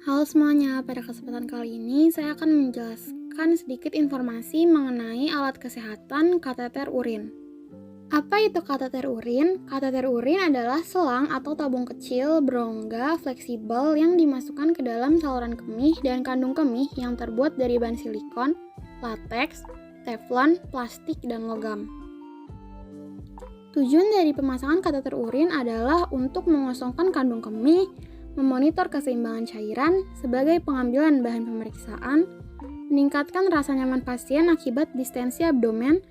Halo semuanya, pada kesempatan kali ini saya akan menjelaskan sedikit informasi mengenai alat kesehatan kateter urin. Apa itu kateter urin? Kateter urin adalah selang atau tabung kecil berongga fleksibel yang dimasukkan ke dalam saluran kemih dan kandung kemih yang terbuat dari bahan silikon, lateks, teflon, plastik, dan logam. Tujuan dari pemasangan kateter urin adalah untuk mengosongkan kandung kemih, memonitor keseimbangan cairan sebagai pengambilan bahan pemeriksaan, meningkatkan rasa nyaman pasien akibat distensi abdomen,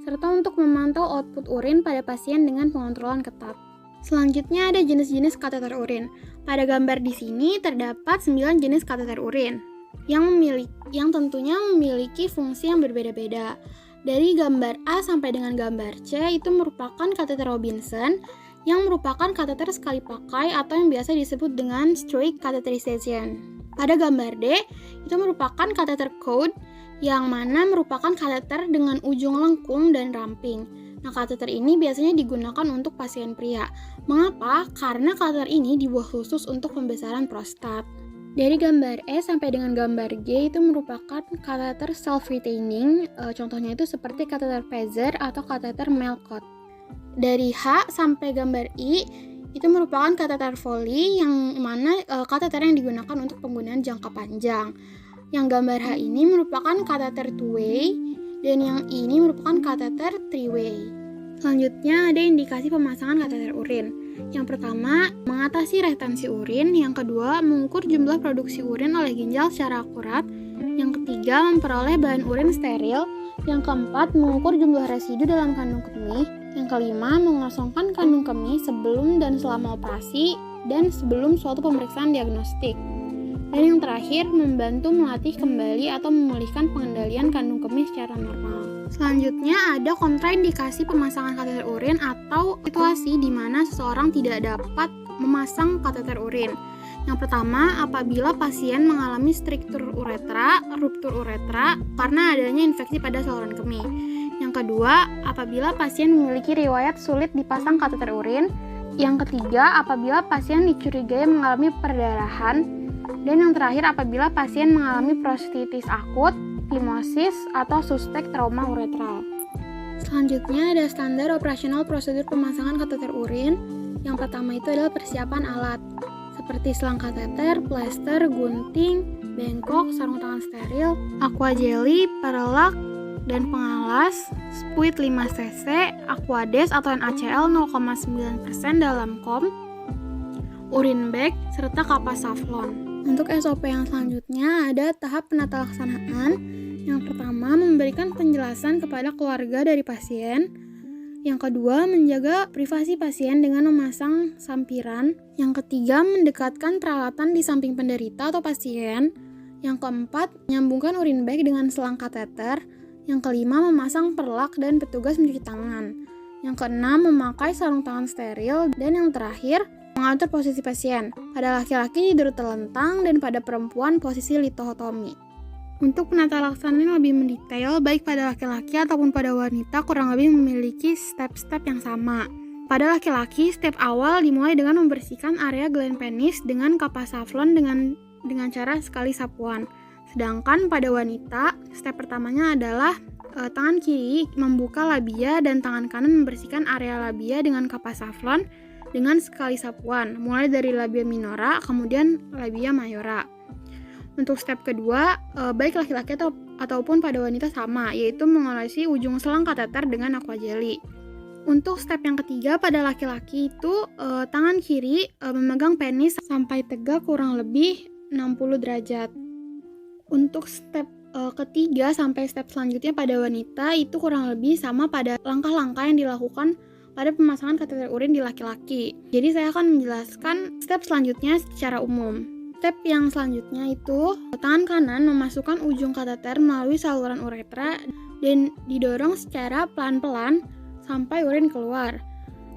serta untuk memantau output urin pada pasien dengan pengontrolan ketat. Selanjutnya ada jenis-jenis kateter urin. Pada gambar di sini terdapat 9 jenis kateter urin yang tentunya memiliki fungsi yang berbeda-beda. Dari gambar A sampai dengan gambar C itu merupakan kateter Robinson yang merupakan kateter sekali pakai atau yang biasa disebut dengan stroke catheterization. Pada gambar D itu merupakan kateter Code yang mana merupakan kateter dengan ujung lengkung dan ramping. Nah, kateter ini biasanya digunakan untuk pasien pria. Mengapa? Karena kateter ini dibuat khusus untuk pembesaran prostat. Dari gambar E sampai dengan gambar G itu merupakan kateter self-retaining, contohnya itu seperti kateter Pezzer atau kateter Melcott. Dari H sampai gambar I itu merupakan kateter Foley yang mana kateter yang digunakan untuk penggunaan jangka panjang. Yang gambar H ini merupakan kateter two-way dan yang ini merupakan kateter three-way. Selanjutnya ada indikasi pemasangan kateter urin. Yang pertama, mengatasi retensi urin. Yang kedua, mengukur jumlah produksi urin oleh ginjal secara akurat. Yang ketiga, memperoleh bahan urin steril. Yang keempat, mengukur jumlah residu dalam kandung kemih. Yang kelima, mengosongkan kandung kemih sebelum dan selama operasi dan sebelum suatu pemeriksaan diagnostik. Dan yang terakhir, membantu melatih kembali atau memulihkan pengendalian kandung kemih secara normal. Selanjutnya ada kontraindikasi pemasangan kateter urin atau situasi di mana seseorang tidak dapat memasang kateter urin. Yang pertama, apabila pasien mengalami striktur uretra, ruptur uretra karena adanya infeksi pada saluran kemih. Yang kedua, apabila pasien memiliki riwayat sulit dipasang kateter urin. Yang ketiga, apabila pasien dicurigai mengalami perdarahan. Dan yang terakhir, apabila pasien mengalami prostatitis akut, phimosis, atau suspek trauma uretral. Selanjutnya ada standar operasional prosedur pemasangan kateter urin. Yang pertama itu adalah persiapan alat, seperti selang kateter, plester, gunting, bengkok, sarung tangan steril, aqua jelly, perelak, dan pengalas, spuit 5 cc, aquades atau NaCl 0,9% dalam kom, urin bag, serta kapas saflon. Untuk SOP yang selanjutnya ada tahap penata laksanaan. Yang pertama, memberikan penjelasan kepada keluarga dari pasien. Yang kedua, menjaga privasi pasien dengan memasang sampiran. Yang ketiga, mendekatkan peralatan di samping penderita atau pasien. Yang keempat, menyambungkan urin bag dengan selang kateter. Yang kelima, memasang perlak dan petugas mencuci tangan. Yang keenam, memakai sarung tangan steril. Dan yang terakhir, mengatur posisi pasien. Pada laki-laki tidur telentang dan pada perempuan posisi litotomi. Untuk penata laksanaan yang lebih mendetail, baik pada laki-laki ataupun pada wanita kurang lebih memiliki step-step yang sama. Pada laki-laki, step awal dimulai dengan membersihkan area gland penis dengan kapas saflon dengan cara sekali sapuan. Sedangkan pada wanita, step pertamanya adalah tangan kiri membuka labia dan tangan kanan membersihkan area labia dengan kapas saflon dengan sekali sapuan, mulai dari labia minora kemudian labia mayora. Untuk step kedua, baik laki-laki ataupun pada wanita sama, yaitu mengolesi ujung selang kateter dengan aqua jelly. Untuk step yang ketiga, pada laki-laki itu tangan kiri memegang penis sampai tegak kurang lebih 60 derajat. Untuk step ketiga sampai step selanjutnya pada wanita itu kurang lebih sama pada langkah-langkah yang dilakukan pada pemasangan kateter urin di laki-laki. Jadi saya akan menjelaskan step selanjutnya secara umum. Step yang selanjutnya itu tangan kanan memasukkan ujung kateter melalui saluran uretra dan didorong secara pelan-pelan sampai urin keluar.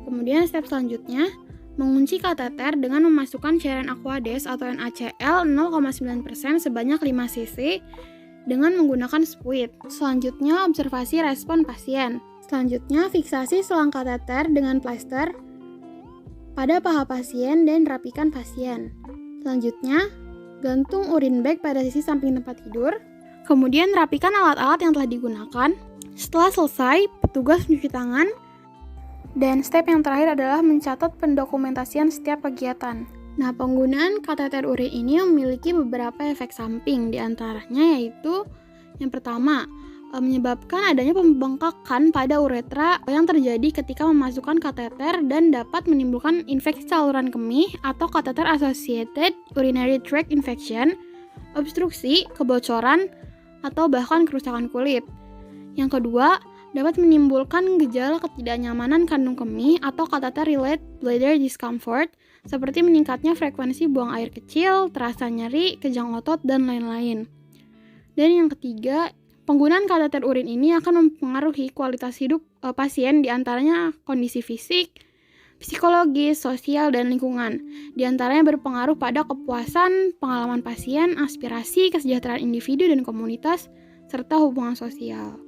Kemudian step selanjutnya mengunci kateter dengan memasukkan cairan aquades atau NaCl 0,9% sebanyak 5 cc dengan menggunakan spuit. Selanjutnya observasi respon pasien. Selanjutnya, fiksasi selang kateter dengan plester pada paha pasien dan rapikan pasien. Selanjutnya, Gantung urin bag pada sisi samping tempat tidur. Kemudian rapikan alat-alat yang telah digunakan. Setelah selesai, petugas mencuci tangan. Dan step yang terakhir adalah mencatat pendokumentasian setiap kegiatan. Nah, penggunaan kateter urin ini memiliki beberapa efek samping, di antaranya yaitu yang pertama, menyebabkan adanya pembengkakan pada uretra yang terjadi ketika memasukkan kateter dan dapat menimbulkan infeksi saluran kemih atau kateter associated urinary tract infection, obstruksi, kebocoran, atau bahkan kerusakan kulit. Yang kedua, dapat menimbulkan gejala ketidaknyamanan kandung kemih atau catheter-related bladder discomfort, seperti meningkatnya frekuensi buang air kecil, terasa nyeri, kejang otot, dan lain-lain. Dan yang ketiga, penggunaan kateter urin ini akan mempengaruhi kualitas hidup pasien, diantaranya kondisi fisik, psikologis, sosial, dan lingkungan. Di antaranya berpengaruh pada kepuasan, pengalaman pasien, aspirasi, kesejahteraan individu dan komunitas, serta hubungan sosial.